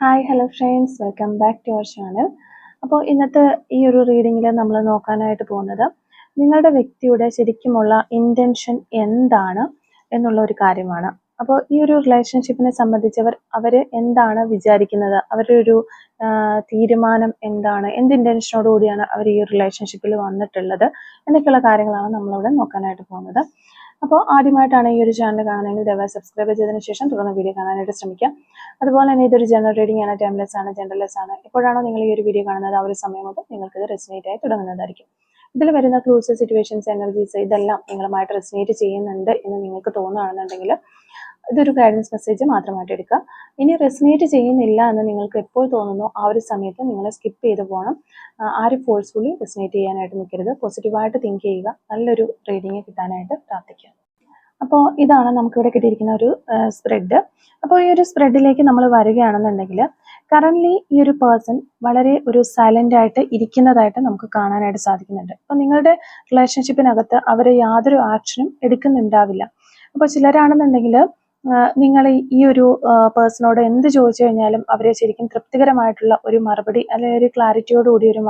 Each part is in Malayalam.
Hi hello friends, welcome back to our channel. അപ്പോൾ ഇന്നത്തെ ഈ ഒരു റീഡിങ്ങിൽ നമ്മൾ നോക്കാനായിട്ട് പോകുന്നത് നിങ്ങളുടെ വ്യക്തിയുടെ ശരിക്കുമുള്ള ഇൻറ്റൻഷൻ എന്താണ് എന്നുള്ള ഒരു കാര്യമാണ്. അപ്പോൾ ഈ ഒരു റിലേഷൻഷിപ്പിനെ സംബന്ധിച്ചവർ അവർ എന്താണ് വിചാരിക്കുന്നത്, അവരുടെ ഒരു തീരുമാനം എന്താണ്, എന്ത് ഇൻറ്റൻഷനോടുകൂടിയാണ് അവർ ഈ റിലേഷൻഷിപ്പിൽ വന്നിട്ടുള്ളത് എന്നൊക്കെയുള്ള കാര്യങ്ങളാണ് നമ്മളിവിടെ നോക്കാനായിട്ട് പോകുന്നത്. അപ്പോൾ ആദ്യമായിട്ടാണ് ഈ ഒരു ചാനൽ കാണുന്നതെങ്കിൽ ദയവായി സബ്സ്ക്രൈബ് ചെയ്തതിന് ശേഷം തുടർന്ന് വീഡിയോ കാണാനായിട്ട് ശ്രമിക്കാം. അതുപോലെ തന്നെ ഇതൊരു ജനറൽ റീഡിംഗ് ആണ്, ടൈംലെസ് ആണ്, ജനറൽലെസ് ആണ്. എപ്പോഴാണോ നിങ്ങൾ ഈ ഒരു വീഡിയോ കാണുന്നത് ആ ഒരു സമയം കൊണ്ട് നിങ്ങൾക്ക് ഇത് റെസിനേറ്റ് ആയി തുടങ്ങുന്നതായിരിക്കും. ഇതിൽ വരുന്ന ക്ലൂസ്, സിറ്റുവേഷൻസ്, എനർജീസ് ഇതെല്ലാം നിങ്ങളുമായിട്ട് റെസിനേറ്റ് ചെയ്യുന്നുണ്ട് എന്ന് നിങ്ങൾക്ക് തോന്നുകയാണെന്നുണ്ടെങ്കിൽ ഇതൊരു ഗൈഡൻസ് മെസ്സേജ് മാത്രമായിട്ട് എടുക്കുക. ഇനി റെസിനേറ്റ് ചെയ്യുന്നില്ല എന്ന് നിങ്ങൾക്ക് എപ്പോൾ തോന്നുന്നു ആ ഒരു സമയത്ത് നിങ്ങൾ സ്കിപ്പ് ചെയ്ത് പോകണം. ആരും ഫോഴ്സ്ഫുള്ളി റെസിനേറ്റ് ചെയ്യാനായിട്ട് നിൽക്കരുത്. പോസിറ്റീവായിട്ട് തിങ്ക് ചെയ്യുക. നല്ലൊരു റീഡിങ് കിട്ടാനായിട്ട് പ്രാർത്ഥിക്കുക. അപ്പോൾ ഇതാണ് നമുക്കിവിടെ കിട്ടിയിരിക്കുന്ന ഒരു സ്പ്രെഡ്. അപ്പോൾ ഈ ഒരു സ്പ്രെഡിലേക്ക് നമ്മൾ വരികയാണെന്നുണ്ടെങ്കിൽ കറൻ്റ്ലി ഈ ഒരു പേഴ്സൺ വളരെ ഒരു സൈലൻ്റ് ആയിട്ട് ഇരിക്കുന്നതായിട്ട് നമുക്ക് കാണാനായിട്ട് സാധിക്കുന്നുണ്ട്. അപ്പോൾ നിങ്ങളുടെ റിലേഷൻഷിപ്പിനകത്ത് അവർ യാതൊരു ആക്ഷനും എടുക്കുന്നുണ്ടാവില്ല. അപ്പോൾ ചിലരാണെന്നുണ്ടെങ്കിൽ നിങ്ങൾ ഈ ഒരു പേഴ്സണോട് എന്ത് ചോദിച്ചു കഴിഞ്ഞാലും അവരെ ശരിക്കും തൃപ്തികരമായിട്ടുള്ള ഒരു മറുപടി അല്ലെങ്കിൽ ഒരു ക്ലാരിറ്റിയോടുകൂടി ഒരു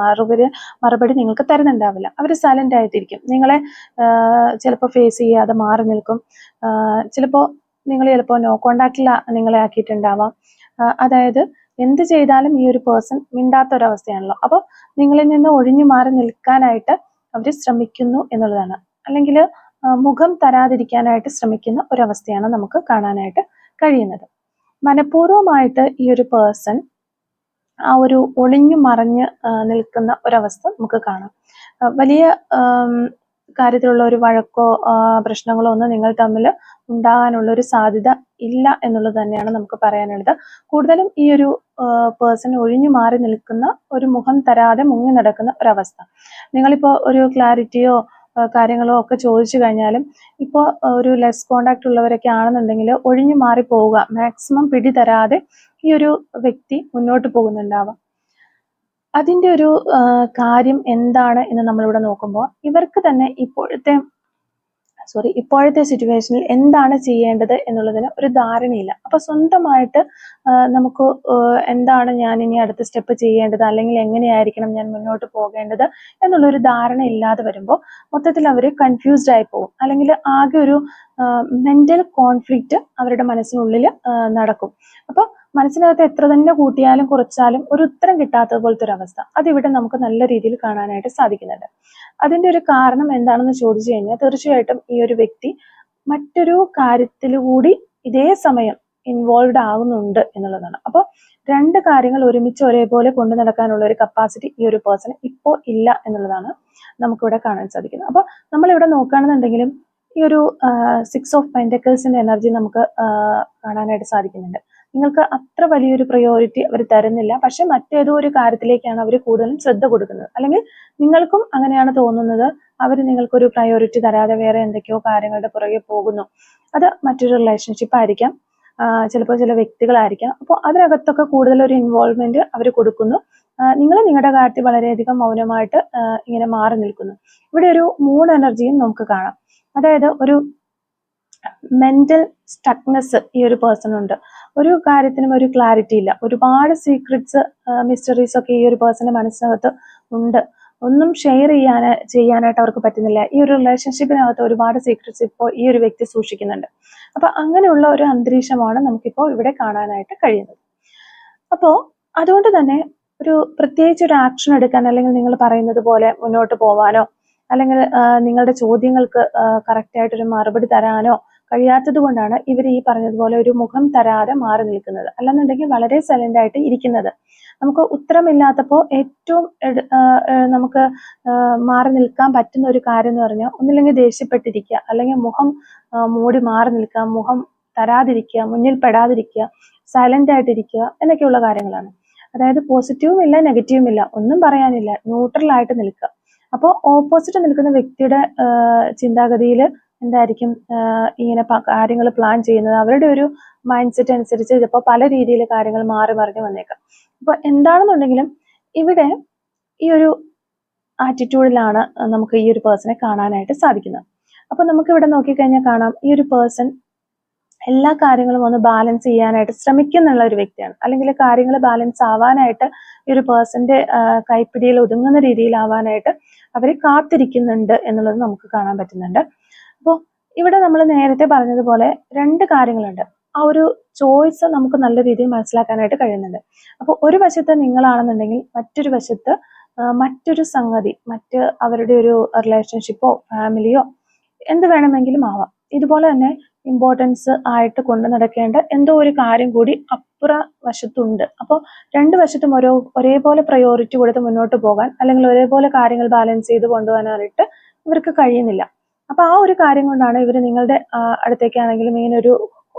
മറുപടി നിങ്ങൾക്ക് തരുന്നുണ്ടാവില്ല. അവർ സൈലൻ്റ് ആയിട്ടിരിക്കും. നിങ്ങളെ ചിലപ്പോൾ ഫേസ് ചെയ്യാതെ മാറി നിൽക്കും. ചിലപ്പോൾ നിങ്ങൾ ചിലപ്പോൾ നോ കോണ്ടാക്റ്റിൽ നിങ്ങളെ ആക്കിയിട്ടുണ്ടാവാം. അതായത് എന്ത് ചെയ്താലും ഈ ഒരു പേഴ്സൺ മിണ്ടാത്തൊരവസ്ഥയാണല്ലോ. അപ്പോൾ നിങ്ങളിൽ നിന്ന് ഒഴിഞ്ഞു മാറി നിൽക്കാനായിട്ട് അവർ ശ്രമിക്കുന്നു എന്നുള്ളതാണ്. അല്ലെങ്കിൽ മുഖം തരാതിരിക്കാനായിട്ട് ശ്രമിക്കുന്ന ഒരവസ്ഥയാണ് നമുക്ക് കാണാനായിട്ട് കഴിയുന്നത്. മനഃപൂർവ്വമായിട്ട് ഈ ഒരു പേഴ്സൺ ആ ഒരു ഒളിഞ്ഞു മറഞ്ഞ് നിൽക്കുന്ന ഒരവസ്ഥ നമുക്ക് കാണാം. വലിയ കാര്യത്തിലുള്ള ഒരു വഴക്കോ പ്രശ്നങ്ങളോ ഒന്നും നിങ്ങൾ തമ്മിൽ ഉണ്ടാകാനുള്ള ഒരു സാധ്യത ഇല്ല എന്നുള്ളത് തന്നെയാണ് നമുക്ക് പറയാനുള്ളത്. കൂടുതലും ഈ ഒരു പേഴ്സൺ ഒഴിഞ്ഞു മാറി നിൽക്കുന്ന, ഒരു മുഖം തരാതെ മുങ്ങി നടക്കുന്ന ഒരവസ്ഥ. നിങ്ങളിപ്പോൾ ഒരു ക്ലാരിറ്റിയോ കാര്യങ്ങളോ ഒക്കെ ചോദിച്ചു കഴിഞ്ഞാലും ഇപ്പോൾ ഒരു ലെസ് കോണ്ടാക്ട് ഉള്ളവരൊക്കെ ആണെന്നുണ്ടെങ്കിൽ ഒഴിഞ്ഞു മാറി പോവുക, മാക്സിമം പിടി തരാതെ ഈ ഒരു വ്യക്തി മുന്നോട്ട് പോകുന്നുണ്ടാവാം. അതിൻ്റെ ഒരു കാര്യം എന്താണ് എന്ന് നമ്മളിവിടെ നോക്കുമ്പോൾ ഇവർക്ക് തന്നെ ഇപ്പോഴത്തെ സിറ്റുവേഷനിൽ എന്താണ് ചെയ്യേണ്ടത് എന്നുള്ളതിന് ഒരു ധാരണയില്ല. അപ്പൊ സ്വന്തമായിട്ട് നമുക്ക് എന്താണ് ഞാൻ ഇനി അടുത്ത സ്റ്റെപ്പ് ചെയ്യേണ്ടത്, അല്ലെങ്കിൽ എങ്ങനെയായിരിക്കണം ഞാൻ മുന്നോട്ട് പോകേണ്ടത് എന്നുള്ളൊരു ധാരണ ഇല്ലാതെ വരുമ്പോൾ മൊത്തത്തിൽ അവർ കൺഫ്യൂസ്ഡ് ആയി പോകും. അല്ലെങ്കിൽ ആകെ ഒരു മെന്റൽ കോൺഫ്ലിക്റ്റ് അവരുടെ മനസ്സിനുള്ളിൽ നടക്കും. അപ്പോൾ മനസ്സിനകത്ത് എത്ര തന്നെ കൂട്ടിയാലും കുറച്ചാലും ഒരു ഉത്തരം കിട്ടാത്തത് പോലത്തെ ഒരു അവസ്ഥ അതിവിടെ നമുക്ക് നല്ല രീതിയിൽ കാണാനായിട്ട് സാധിക്കുന്നുണ്ട്. അതിൻ്റെ ഒരു കാരണം എന്താണെന്ന് ചോദിച്ചു കഴിഞ്ഞാൽ തീർച്ചയായിട്ടും ഈ ഒരു വ്യക്തി മറ്റൊരു കാര്യത്തിൽ കൂടി ഇതേ സമയം ഇൻവോൾവ് ആകുന്നുണ്ട് എന്നുള്ളതാണ്. അപ്പോൾ രണ്ട് കാര്യങ്ങൾ ഒരുമിച്ച് ഒരേപോലെ കൊണ്ടു നടക്കാനുള്ള ഒരു കപ്പാസിറ്റി ഈ ഒരു പേഴ്സൺ ഇപ്പോൾ ഇല്ല എന്നുള്ളതാണ് നമുക്കിവിടെ കാണാൻ സാധിക്കുന്നത്. അപ്പോൾ നമ്മളിവിടെ നോക്കുകയാണെന്നുണ്ടെങ്കിലും ഈ ഒരു 6 ഓഫ് പെന്റക്കിൾസിന്റെ എനർജി നമുക്ക് കാണാനായിട്ട് സാധിക്കുന്നുണ്ട്. നിങ്ങൾക്ക് അത്ര വലിയൊരു പ്രയോറിറ്റി അവർ തരുന്നില്ല, പക്ഷെ മറ്റേതോ ഒരു കാര്യത്തിലേക്കാണ് അവർ കൂടുതലും ശ്രദ്ധ കൊടുക്കുന്നത്. അല്ലെങ്കിൽ നിങ്ങൾക്കും അങ്ങനെയാണ് തോന്നുന്നത്, അവർ നിങ്ങൾക്കൊരു പ്രയോറിറ്റി തരാതെ വേറെ എന്തൊക്കെയോ കാര്യങ്ങളുടെ പുറകെ പോകുന്നു. അത് മറ്റൊരു റിലേഷൻഷിപ്പ് ആയിരിക്കാം, ചിലപ്പോൾ ചില വ്യക്തികളായിരിക്കാം. അപ്പോൾ അതിനകത്തൊക്കെ കൂടുതലൊരു ഇൻവോൾവ്മെന്റ് അവർ കൊടുക്കുന്നു. നിങ്ങൾ നിങ്ങളുടെ കാര്യത്തിൽ വളരെയധികം മൗനമായിട്ട് ഇങ്ങനെ മാറി നിൽക്കുന്നു. ഇവിടെ ഒരു മൂൺ എനർജിയും നമുക്ക് കാണാം. അതായത് ഒരു മെന്റൽ സ്റ്റക്നെസ് ഈ ഒരു പേഴ്സൺ ഉണ്ട്. ഒരു കാര്യത്തിനും ഒരു ക്ലാരിറ്റി ഇല്ല. ഒരുപാട് സീക്രറ്റ്സ്, മിസ്റ്ററീസ് ഒക്കെ ഈ ഒരു പേഴ്സന്റെ മനസ്സിനകത്ത് ഉണ്ട്. ഒന്നും ഷെയർ ചെയ്യാനായിട്ട് അവർക്ക് പറ്റുന്നില്ല. ഈ ഒരു റിലേഷൻഷിപ്പിനകത്ത് ഒരുപാട് സീക്രറ്റ്സ് ഇപ്പോൾ ഈ ഒരു വ്യക്തി സൂക്ഷിക്കുന്നുണ്ട്. അപ്പൊ അങ്ങനെയുള്ള ഒരു അന്തരീക്ഷമാണ് നമുക്കിപ്പോൾ ഇവിടെ കാണാനായിട്ട് കഴിയുന്നത്. അപ്പോൾ അതുകൊണ്ട് തന്നെ ഒരു പ്രത്യേകിച്ച് ഒരു ആക്ഷൻ എടുക്കാൻ, അല്ലെങ്കിൽ നിങ്ങൾ പറയുന്നത് പോലെ മുന്നോട്ട് പോവാനോ, അല്ലെങ്കിൽ നിങ്ങളുടെ ചോദ്യങ്ങൾക്ക് കറക്റ്റായിട്ടൊരു മറുപടി തരാനോ കഴിയാത്തത് കൊണ്ടാണ് ഇവർ ഈ പറഞ്ഞതുപോലെ ഒരു മുഖം തരാതെ മാറി നിൽക്കുന്നത്. അല്ലെന്നുണ്ടെങ്കിൽ വളരെ സൈലന്റ് ആയിട്ട് ഇരിക്കുന്നത്. നമുക്ക് ഉത്തരമില്ലാത്തപ്പോൾ ഏറ്റവും നമുക്ക് മാറി നിൽക്കാൻ പറ്റുന്ന ഒരു കാര്യം എന്ന് പറഞ്ഞാൽ ഒന്നില്ലെങ്കിൽ ദേഷ്യപ്പെട്ടിരിക്കുക, അല്ലെങ്കിൽ മുഖം മൂടി മാറി നിൽക്കുക, മുഖം തരാതിരിക്കുക, മുന്നിൽ പെടാതിരിക്കുക, സൈലന്റ് ആയിട്ടിരിക്കുക എന്നൊക്കെയുള്ള കാര്യങ്ങളാണ്. അതായത് പോസിറ്റീവും ഇല്ല നെഗറ്റീവും ഇല്ല, ഒന്നും പറയാനില്ല, ന്യൂട്രൽ ആയിട്ട് നിൽക്കുക. അപ്പോൾ ഓപ്പോസിറ്റ് നിൽക്കുന്ന വ്യക്തിയുടെ ചിന്താഗതിയിൽ എന്തായിരിക്കും ഇങ്ങനെ കാര്യങ്ങൾ പ്ലാൻ ചെയ്യുന്നത്, അവരുടെ ഒരു മൈൻഡ് സെറ്റ് അനുസരിച്ച് ചിലപ്പോൾ പല രീതിയിൽ കാര്യങ്ങൾ മാറി മറിഞ്ഞ് വന്നേക്കാം. അപ്പോൾ എന്താണെന്നുണ്ടെങ്കിലും ഇവിടെ ഈ ഒരു ആറ്റിറ്റ്യൂഡിലാണ് നമുക്ക് ഈ ഒരു പേഴ്സണെ കാണാനായിട്ട് സാധിക്കുന്നത്. അപ്പോൾ നമുക്ക് ഇവിടെ നോക്കിക്കഴിഞ്ഞാൽ കാണാം, ഈ ഒരു പേഴ്സൺ എല്ലാ കാര്യങ്ങളും ഒന്ന് ബാലൻസ് ചെയ്യാനായിട്ട് ശ്രമിക്കുന്നുള്ള ഒരു വ്യക്തിയാണ്. അല്ലെങ്കിൽ കാര്യങ്ങൾ ബാലൻസ് ആവാനായിട്ട് ഈ ഒരു പേഴ്സന്റെ കൈപ്പിടിയിൽ ഒതുങ്ങുന്ന രീതിയിലാവാനായിട്ട് അവർ കാത്തിരിക്കുന്നുണ്ട് എന്നുള്ളത് നമുക്ക് കാണാൻ പറ്റുന്നുണ്ട്. അപ്പോൾ ഇവിടെ നമ്മൾ നേരത്തെ പറഞ്ഞതുപോലെ രണ്ട് കാര്യങ്ങളുണ്ട്. ആ ഒരു ചോയ്സ് നമുക്ക് നല്ല രീതിയിൽ മനസ്സിലാക്കാനായിട്ട് കഴിയുന്നുണ്ട്. അപ്പോൾ ഒരു വശത്ത് നിങ്ങളാണെന്നുണ്ടെങ്കിൽ മറ്റൊരു വശത്ത് മറ്റൊരു സംഗതി, അവരുടെ ഒരു റിലേഷൻഷിപ്പോ ഫാമിലിയോ എന്ത് വേണമെങ്കിലും ആവാം. ഇതുപോലെ തന്നെ ഇമ്പോർട്ടൻസ് ആയിട്ട് കൊണ്ടു നടക്കേണ്ട എന്തോ ഒരു കാര്യം കൂടി അപ്പുറ വശത്തുണ്ട്. അപ്പോൾ രണ്ട് വശത്തും ഒരേപോലെ പ്രയോറിറ്റി കൊടുത്ത് മുന്നോട്ട് പോകാൻ, അല്ലെങ്കിൽ ഒരേപോലെ കാര്യങ്ങൾ ബാലൻസ് ചെയ്ത് കൊണ്ടുപോകാനായിട്ട് ഇവർക്ക് കഴിയുന്നില്ല. അപ്പൊ ആ ഒരു കാര്യം കൊണ്ടാണ് ഇവർ നിങ്ങളുടെ അടുത്തേക്കാണെങ്കിലും ഇങ്ങനൊരു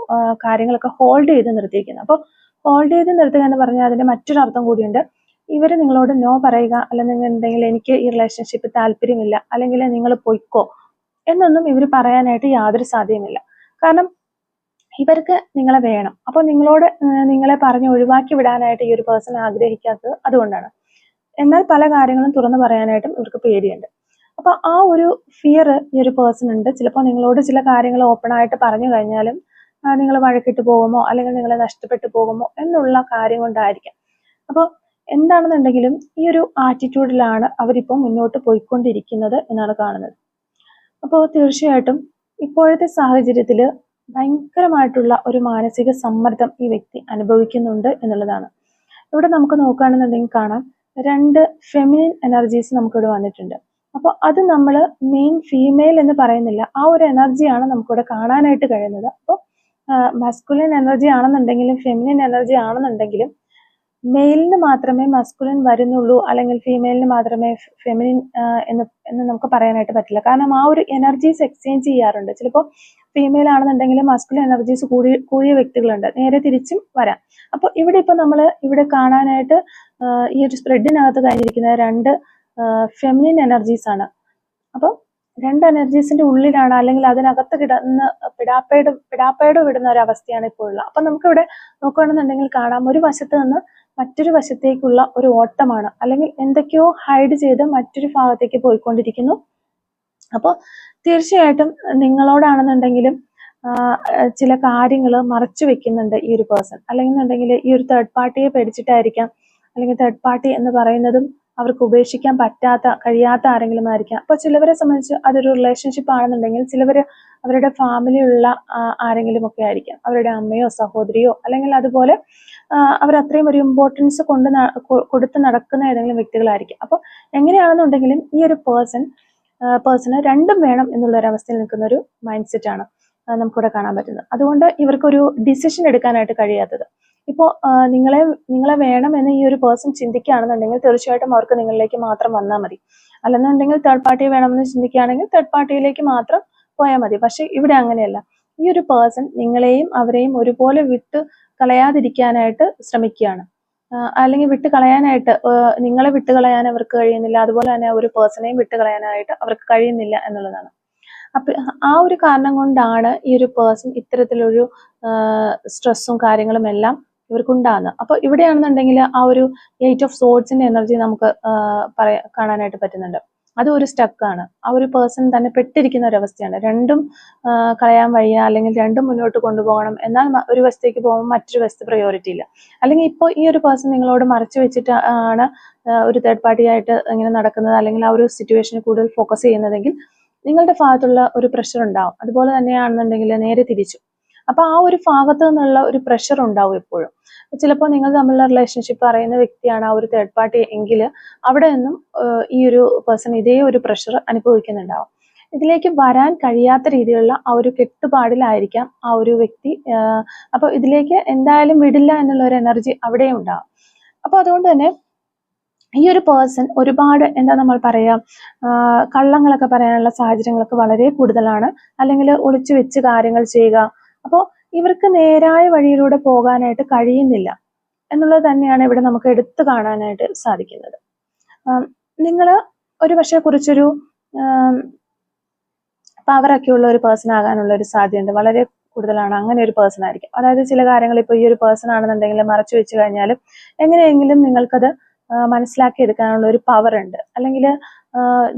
കാര്യങ്ങളൊക്കെ ഹോൾഡ് ചെയ്ത് നിർത്തിയിരിക്കുന്നത്. അപ്പോൾ ഹോൾഡ് ചെയ്ത് നിർത്തുക എന്ന് പറഞ്ഞാൽ അതിന്റെ മറ്റൊരു അർത്ഥം കൂടിയുണ്ട്. ഇവർ നിങ്ങളോട് നോ പറയുക, അല്ലെങ്കിൽ എനിക്ക് ഈ റിലേഷൻഷിപ്പ് താല്പര്യമില്ല, അല്ലെങ്കിൽ നിങ്ങൾ പൊയ്ക്കോ എന്നൊന്നും ഇവർ പറയാനായിട്ട് യാതൊരു സാധ്യതയുമില്ല. കാരണം ഇവർക്ക് നിങ്ങളെ വേണം. അപ്പോൾ നിങ്ങളെ പറഞ്ഞ് ഒഴിവാക്കി വിടാനായിട്ട് ഈ ഒരു പേഴ്സൺ ആഗ്രഹിക്കാത്തത് അതുകൊണ്ടാണ്. എന്നാൽ പല കാര്യങ്ങളും തുറന്നു പറയാനായിട്ടും ഇവർക്ക് പേടിയുണ്ട്. അപ്പൊ ആ ഒരു ഫിയർ ഈ ഒരു പേഴ്സൺ ഉണ്ട്. ചിലപ്പോൾ നിങ്ങളോട് ചില കാര്യങ്ങൾ ഓപ്പൺ ആയിട്ട് പറഞ്ഞു കഴിഞ്ഞാലും നിങ്ങൾ വഴക്കിട്ട് പോകുമോ, അല്ലെങ്കിൽ നിങ്ങളെ നഷ്ടപ്പെട്ടു പോകുമോ എന്നുള്ള കാര്യം കൊണ്ടായിരിക്കാം. അപ്പോൾ എന്താണെന്നുണ്ടെങ്കിലും ഈ ഒരു ആറ്റിറ്റ്യൂഡിലാണ് അവരിപ്പോൾ മുന്നോട്ട് പോയിക്കൊണ്ടിരിക്കുന്നത് എന്നാണ് കാണുന്നത്. അപ്പോൾ തീർച്ചയായിട്ടും ഇപ്പോഴത്തെ സാഹചര്യത്തിൽ ഭയങ്കരമായിട്ടുള്ള ഒരു മാനസിക സമ്മർദ്ദം ഈ വ്യക്തി അനുഭവിക്കുന്നുണ്ട് എന്നുള്ളതാണ്. ഇവിടെ നമുക്ക് നോക്കുകയാണെന്നുണ്ടെങ്കിൽ കാണാം, രണ്ട് ഫെമിനിൻ എനർജീസ് നമുക്കിവിടെ വന്നിട്ടുണ്ട്. അപ്പോൾ അത് നമ്മൾ മെയിൻ ഫീമെയിൽ എന്ന് പറയുന്നില്ല, ആ ഒരു എനർജിയാണ് നമുക്കിവിടെ കാണാനായിട്ട് കഴിയുന്നത്. അപ്പോൾ മസ്കുലിൻ എനർജി ആണെന്നുണ്ടെങ്കിലും ഫെമിനിൻ എനർജി ആണെന്നുണ്ടെങ്കിലും മെയിലിന് മാത്രമേ മസ്കുലിൻ വരുന്നുള്ളൂ, അല്ലെങ്കിൽ ഫീമെയിലിന് മാത്രമേ ഫെമിനിൻ എന്ന് നമുക്ക് പറയാനായിട്ട് പറ്റില്ല. കാരണം ആ ഒരു എനർജീസ് എക്സ്ചേഞ്ച് ചെയ്യാറുണ്ട്. ചിലപ്പോൾ ഫീമെയിൽ ആണെന്നുണ്ടെങ്കിൽ മസ്കുലിൻ എനർജീസ് കൂടിയ വ്യക്തികളുണ്ട്, നേരെ തിരിച്ചും വരാം. അപ്പോൾ ഇപ്പൊ നമ്മൾ ഇവിടെ കാണാനായിട്ട് ഈ ഒരു സ്പ്രെഡിനകത്ത് കഴിഞ്ഞിരിക്കുന്ന രണ്ട് ഫെമിനിൻ എനർജീസ് ആണ്. അപ്പോൾ രണ്ട് എനർജീസിന്റെ ഉള്ളിലാണ്, അല്ലെങ്കിൽ അതിനകത്ത് കിടന്ന് പിടാപ്പേട് വിടുന്ന ഒരു അവസ്ഥയാണ് ഇപ്പോൾ ഉള്ളത്. അപ്പൊ നമുക്കിവിടെ നോക്കുകയാണെന്നുണ്ടെങ്കിൽ കാണാം, ഒരു വശത്ത് നിന്ന് മറ്റൊരു വശത്തേക്കുള്ള ഒരു ഓട്ടമാണ്, അല്ലെങ്കിൽ എന്തൊക്കെയോ ഹൈഡ് ചെയ്ത് മറ്റൊരു ഭാഗത്തേക്ക് പോയിക്കൊണ്ടിരിക്കുന്നു. അപ്പോൾ തീർച്ചയായിട്ടും നിങ്ങളോടാണെന്നുണ്ടെങ്കിലും ചില കാര്യങ്ങൾ മറച്ചു വെക്കുന്നുണ്ട് ഈ ഒരു പേഴ്സൺ. അല്ലെങ്കിൽ ഈ ഒരു തേർഡ് പാർട്ടിയെ പേടിച്ചിട്ടായിരിക്കാം, അല്ലെങ്കിൽ തേർഡ് പാർട്ടി എന്ന് പറയുന്നതും അവർക്ക് ഉപേക്ഷിക്കാൻ കഴിയാത്ത ആരെങ്കിലും ആയിരിക്കാം. അപ്പൊ ചിലവരെ സംബന്ധിച്ച് അതൊരു റിലേഷൻഷിപ്പ് ആണെന്നുണ്ടെങ്കിൽ ചിലവര് അവരുടെ ഫാമിലിയുള്ള ആരെങ്കിലും ഒക്കെ ആയിരിക്കാം, അവരുടെ അമ്മയോ സഹോദരിയോ, അല്ലെങ്കിൽ അതുപോലെ അവർ അത്രയും ഒരു ഇമ്പോർട്ടൻസ് കൊടുത്ത് നടക്കുന്ന ഏതെങ്കിലും വ്യക്തികളായിരിക്കും. അപ്പോൾ എങ്ങനെയാണെന്നുണ്ടെങ്കിലും ഈ ഒരു പേഴ്സണ് രണ്ടും വേണം എന്നുള്ള ഒരു അവസ്ഥയിൽ നിൽക്കുന്ന ഒരു മൈൻഡ് സെറ്റ് ആണ് നമുക്കിവിടെ കാണാൻ പറ്റുന്നത്. അതുകൊണ്ട് ഇവർക്കൊരു ഡിസിഷൻ എടുക്കാനായിട്ട് കഴിയാത്തത്. ഇപ്പോൾ നിങ്ങളെ വേണം എന്ന് ഈ ഒരു പേഴ്സൺ ചിന്തിക്കുകയാണെന്നുണ്ടെങ്കിൽ തീർച്ചയായിട്ടും അവർക്ക് നിങ്ങളിലേക്ക് മാത്രം വന്നാൽ മതി. അല്ലെന്നുണ്ടെങ്കിൽ തേർഡ് പാർട്ടിയെ വേണമെന്ന് ചിന്തിക്കുകയാണെങ്കിൽ തേർഡ് പാർട്ടിയിലേക്ക് മാത്രം പോയാൽ മതി. പക്ഷെ ഇവിടെ അങ്ങനെയല്ല. ഈ ഒരു പേഴ്സൺ നിങ്ങളെയും അവരെയും ഒരുപോലെ വിട്ട് കളയാതിരിക്കാനായിട്ട് ശ്രമിക്കുകയാണ്. അല്ലെങ്കിൽ വിട്ട് കളയാനായിട്ട് നിങ്ങളെ വിട്ട് കളയാൻ അവർക്ക് കഴിയുന്നില്ല, അതുപോലെ തന്നെ ഒരു പേഴ്സണെയും വിട്ട് കളയാനായിട്ട് അവർക്ക് കഴിയുന്നില്ല എന്നുള്ളതാണ്. അപ്പൊ ആ ഒരു കാരണം കൊണ്ടാണ് ഈ ഒരു പേഴ്സൺ ഇത്തരത്തിലൊരു സ്ട്രെസ്സും കാര്യങ്ങളും എല്ലാം ഇവർക്കുണ്ടാകുന്നത്. അപ്പൊ ഇവിടെയാണെന്നുണ്ടെങ്കിൽ ആ ഒരു 8 ഓഫ് സോർഡ്സിന്റെ എനർജി നമുക്ക് കാണാനായിട്ട് പറ്റുന്നുണ്ട്. അതും ഒരു സ്റ്റക്കാണ്. ആ ഒരു പേഴ്സൺ തന്നെ പെട്ടിരിക്കുന്ന ഒരു അവസ്ഥയാണ്. രണ്ടും കളയാൻ വയ്യ, അല്ലെങ്കിൽ രണ്ടും മുന്നോട്ട് കൊണ്ടുപോകണം, എന്നാൽ ഒരു വശത്തേക്ക് പോകുമ്പോൾ മറ്റൊരു വശത്ത് പ്രയോറിറ്റി ഇല്ല. അല്ലെങ്കിൽ ഇപ്പോൾ ഈ ഒരു പേഴ്സൺ നിങ്ങളോട് മറച്ചു വെച്ചിട്ട് ആണ് ഒരു തേർഡ് പാർട്ടി ആയിട്ട് ഇങ്ങനെ നടക്കുന്നത്, അല്ലെങ്കിൽ ആ ഒരു സിറ്റുവേഷനിൽ കൂടുതൽ ഫോക്കസ് ചെയ്യുന്നതെങ്കിൽ നിങ്ങളുടെ ഭാഗത്തുള്ള ഒരു പ്രഷർ ഉണ്ടാവും. അതുപോലെ തന്നെയാണെന്നുണ്ടെങ്കിൽ നേരെ തിരിച്ചു. അപ്പൊ ആ ഒരു ഭാഗത്ത് നിന്നുള്ള ഒരു പ്രഷർ ഉണ്ടാവും എപ്പോഴും. ചിലപ്പോൾ നിങ്ങൾ തമ്മിലുള്ള റിലേഷൻഷിപ്പ് അറിയുന്ന വ്യക്തിയാണ് ആ ഒരു തേർഡ് പാർട്ടി എങ്കിൽ അവിടെ നിന്നും ഈ ഒരു പേഴ്സൺ ഇതേ ഒരു പ്രഷർ അനുഭവിക്കുന്നുണ്ടാവും. ഇതിലേക്ക് വരാൻ കഴിയാത്ത രീതിയിലുള്ള ആ ഒരു കെട്ടുപാടിലായിരിക്കാം ആ ഒരു വ്യക്തി. അപ്പൊ ഇതിലേക്ക് എന്തായാലും വിടില്ല എന്നുള്ള ഒരു എനർജി അവിടെയും ഉണ്ടാവും. അപ്പൊ അതുകൊണ്ട് തന്നെ ഈ ഒരു പേഴ്സൺ ഒരുപാട് നമ്മൾ പറയാം, കള്ളങ്ങളൊക്കെ പറയാനുള്ള സാഹചര്യങ്ങളൊക്കെ വളരെ കൂടുതലാണ്, അല്ലെങ്കിൽ ഒളിച്ചു വെച്ച് കാര്യങ്ങൾ ചെയ്യുക. അപ്പോൾ ഇവർക്ക് നേരായ വഴിയിലൂടെ പോകാനായിട്ട് കഴിയുന്നില്ല എന്നുള്ളത് തന്നെയാണ് ഇവിടെ നമുക്ക് എടുത്തു കാണാനായിട്ട് സാധിക്കുന്നത്. നിങ്ങൾ ഒരു പക്ഷെ കുറിച്ചൊരു പവറൊക്കെ ഉള്ള ഒരു പേഴ്സൺ ആകാനുള്ള ഒരു സാധ്യതയുണ്ട്, വളരെ കൂടുതലാണ്. അങ്ങനെ ഒരു പേഴ്സൺ ആയിരിക്കും. അതായത് ചില കാര്യങ്ങൾ ഇപ്പോൾ ഈ ഒരു പേഴ്സൺ ആണെന്നുണ്ടെങ്കിൽ മറച്ചു വെച്ച് കഴിഞ്ഞാലും എങ്ങനെയെങ്കിലും നിങ്ങൾക്കത് മനസ്സിലാക്കി എടുക്കാനുള്ള ഒരു പവർ ഉണ്ട്, അല്ലെങ്കിൽ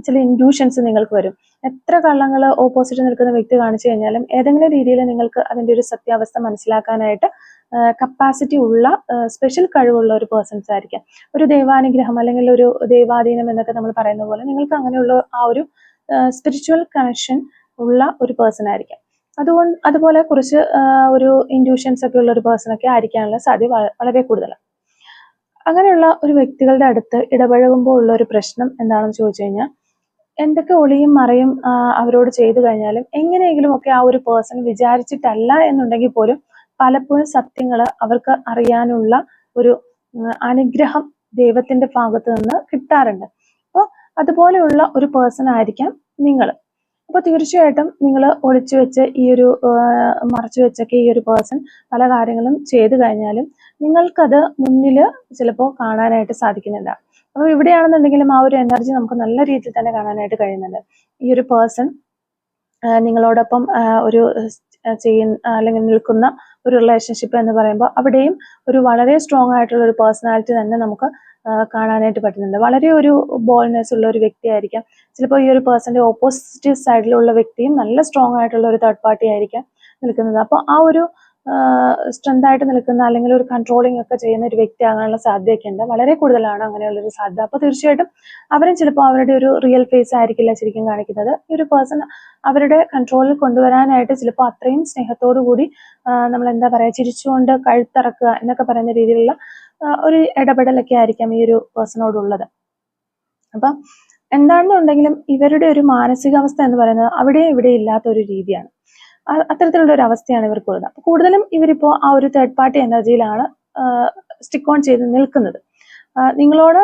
ചില ഇൻഡ്യൂഷൻസ് നിങ്ങൾക്ക് വരും. എത്ര കള്ളങ്ങൾ ഓപ്പോസിറ്റ് നിൽക്കുന്ന വ്യക്തി കാണിച്ചു കഴിഞ്ഞാലും ഏതെങ്കിലും രീതിയിൽ നിങ്ങൾക്ക് അതിൻ്റെ ഒരു സത്യാവസ്ഥ മനസ്സിലാക്കാനായിട്ട് കപ്പാസിറ്റി ഉള്ള സ്പെഷ്യൽ കഴിവുള്ള ഒരു പേഴ്സൺസ് ആയിരിക്കാം. ഒരു ദൈവാനുഗ്രഹം അല്ലെങ്കിൽ ഒരു ദൈവാധീനം എന്നൊക്കെ നമ്മൾ പറയുന്ന പോലെ നിങ്ങൾക്ക് അങ്ങനെയുള്ള ആ ഒരു സ്പിരിച്വൽ കണക്ഷൻ ഉള്ള ഒരു പേഴ്സൺ ആയിരിക്കാം. അതുപോലെ കുറച്ച് ഒരു ഇൻറ്റ്യൂഷൻസ് ഒക്കെ ഉള്ള ഒരു പേഴ്സൺ ഒക്കെ ആയിരിക്കാനുള്ള സാധ്യത വളരെ കൂടുതലാണ്. അങ്ങനെയുള്ള ഒരു വ്യക്തികളുടെ അടുത്ത് ഇടപഴകുമ്പോൾ ഉള്ള ഒരു പ്രശ്നം എന്താണെന്ന് ചോദിച്ചു കഴിഞ്ഞാൽ, എന്തൊക്കെ ഒളിയും മറയും അവരോട് ചെയ്തു കഴിഞ്ഞാലും എങ്ങനെയെങ്കിലും ഒക്കെ ആ ഒരു പേഴ്സൺ വിചാരിച്ചിട്ടല്ല എന്നുണ്ടെങ്കിൽ പോലും പലപ്പോഴും സത്യങ്ങൾ അവർക്ക് അറിയാനുള്ള ഒരു അനുഗ്രഹം ദൈവത്തിന്റെ ഭാഗത്ത് നിന്ന് കിട്ടാറുണ്ട്. അപ്പോൾ അതുപോലെയുള്ള ഒരു പേഴ്സൺ ആയിരിക്കാം നിങ്ങൾ. അപ്പോൾ തീർച്ചയായിട്ടും നിങ്ങൾ ഒളിച്ചു വെച്ച് ഈ ഒരു മറച്ചു വെച്ചൊക്കെ ഈ ഒരു പേഴ്സൺ പല കാര്യങ്ങളും ചെയ്തു കഴിഞ്ഞാലും നിങ്ങൾക്കത് മുന്നിൽ ചിലപ്പോൾ കാണാനായിട്ട് സാധിക്കുന്നില്ല. അപ്പോൾ ഇവിടെയാണെന്നുണ്ടെങ്കിലും ആ ഒരു എനർജി നമുക്ക് നല്ല രീതിയിൽ തന്നെ കാണാനായിട്ട് കഴിയുന്നുണ്ട്. ഈ ഒരു പേഴ്സൺ നിങ്ങളോടൊപ്പം ഒരു അല്ലെങ്കിൽ നിൽക്കുന്ന ഒരു റിലേഷൻഷിപ്പ് എന്ന് പറയുമ്പോൾ അവിടെയും ഒരു വളരെ സ്ട്രോങ് ആയിട്ടുള്ള ഒരു പേഴ്സണാലിറ്റി തന്നെ നമുക്ക് കാണാനായിട്ട് പറ്റുന്നുണ്ട്. വളരെ ഒരു ബോൾനെസ് ഉള്ള ഒരു വ്യക്തിയായിരിക്കാം. ചിലപ്പോൾ ഈ ഒരു പേഴ്സന്റെ ഓപ്പോസിറ്റ് സൈഡിലുള്ള വ്യക്തിയും നല്ല സ്ട്രോങ് ആയിട്ടുള്ള ഒരു തേർഡ് പാർട്ടി ആയിരിക്കാം നിൽക്കുന്നത്. അപ്പോൾ ആ ഒരു സ്ട്രെങ്ത് ആയിട്ട് നിൽക്കുന്ന അല്ലെങ്കിൽ ഒരു കൺട്രോളിങ് ഒക്കെ ചെയ്യുന്ന ഒരു വ്യക്തി ആകാനുള്ള സാധ്യതയൊക്കെ ഉണ്ട്. വളരെ കൂടുതലാണ് അങ്ങനെയുള്ളൊരു സാധ്യത. അപ്പോൾ തീർച്ചയായിട്ടും അവരും ചിലപ്പോൾ അവരുടെ ഒരു റിയൽ ഫേസ് ആയിരിക്കില്ല ശരിക്കും കാണിക്കുന്നത്. ഈ ഒരു പേഴ്സൺ അവരുടെ കൺട്രോളിൽ കൊണ്ടുവരാനായിട്ട് ചിലപ്പോൾ അത്രയും സ്നേഹത്തോടു കൂടി നമ്മൾ എന്താ പറയുക, ചിരിച്ചുകൊണ്ട് കഴുത്തിറക്കുക എന്നൊക്കെ പറയുന്ന രീതിയിലുള്ള ഒരു ഇടപെടലൊക്കെ ആയിരിക്കാം ഈ ഒരു പേഴ്സണോടുള്ളത്. അപ്പം എന്താണെന്നുണ്ടെങ്കിലും ഇവരുടെ ഒരു മാനസികാവസ്ഥ എന്ന് പറയുന്നത് അവിടെ ഇവിടെ ഇല്ലാത്ത ഒരു രീതിയാണ്. അത്തരത്തിലുള്ള ഒരു അവസ്ഥയാണ് ഇവർക്കുള്ളത്. അപ്പോൾ കൂടുതലും ഇവരിപ്പോൾ ആ ഒരു തേർഡ് പാർട്ടി എനർജിയിലാണ് സ്റ്റിക്ക് ഓൺ ചെയ്ത് നിൽക്കുന്നത്. നിങ്ങളോട്